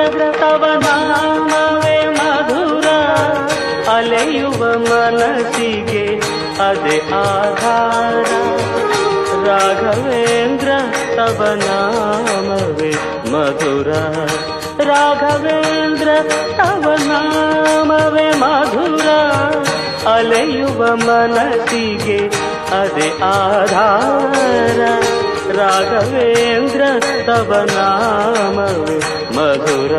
ತವ ನಾಮವೇ ಮಧುರ ಅಲೆಯುವ ಮನಸ್ಸಿಗೆ ಅದೇ ಆಧಾರ ರಾಘವೇಂದ್ರ ತವ ನಾಮವೇ ಮಧುರ ರಾಘವೇಂದ್ರ ತವ ನಾಮವೇ ಮಧುರ ಅಲೆಯುವ ಮನಸ್ಸಿಗೆ ಅದೇ ಆಧಾರ ರಾಘವೇಂದ್ರ ತವ ನಾಮವೇ ಮಧುರ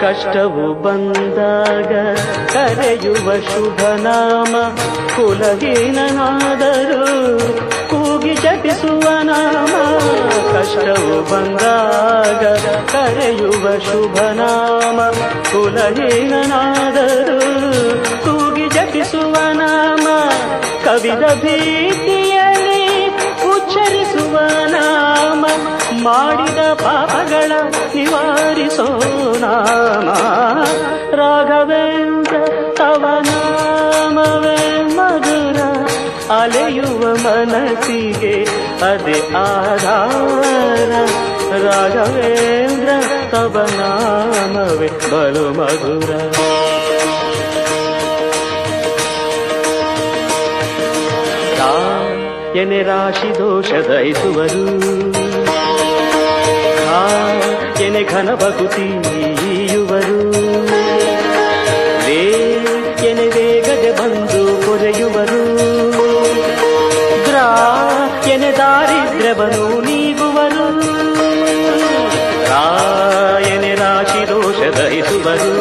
ಕಷ್ಟವು ಬಂದಾಗ ಕರೆಯುವ ಶುಭನಾಮ ಕುಲಹೀನನಾದರೂ ಕೂಗಿ ಜಪಿಸುವ ನಾಮ ಕಷ್ಟವು ಬಂದಾಗ ಕರೆಯುವ ಶುಭನಾಮ ಕುಲಹೀನನಾದರೂ ಕೂಗಿ ಜಪಿಸುವ ನಾಮ ಕವಿದ ಭೀತಿಯಲ್ಲಿ ಉಚ್ಚರಿಸುವ ನಾಮ ಮಾಡಿದ ಪಾಪಗಳ ನಿವಾರಿಸೋ ನಾಮ ರಾಘವೇಂದ್ರ ತವ ನಾಮವೇ ಮಧುರ ಅಲೆಯುವ ಮನಸ್ಸಿಗೆ ಅದೇ ಆಧಾರ ರಾಘವೇಂದ್ರ ತವ ನಾಮವೇ ಬಲು ಮಧುರ ಎನೆ ರಾಶಿ ದೋಷ ದಯಿಸುವರು ಎನೆ ಘನ ಭಕುತಿ ಈಯುವರು ಎನೆ ವೇಗದೆ ಬಂದು ಕೊರೆಯುವರು ಎನೆ ದಾರಿದ್ರ್ಯವನ್ನು ನೀಗುವರು ಎನೆ ರಾಶಿ ದೋಷ ದಯಿಸುವರು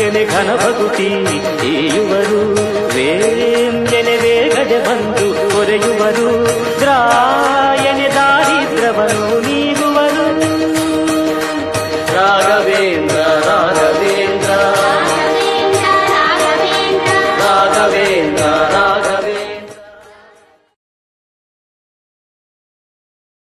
ಎನೆ ಘನ ಭಕುತಿ ಈಯುವರು ಎನೆ ವೇಗದೆ ಬಂದು ಕೊರೆಯುವರು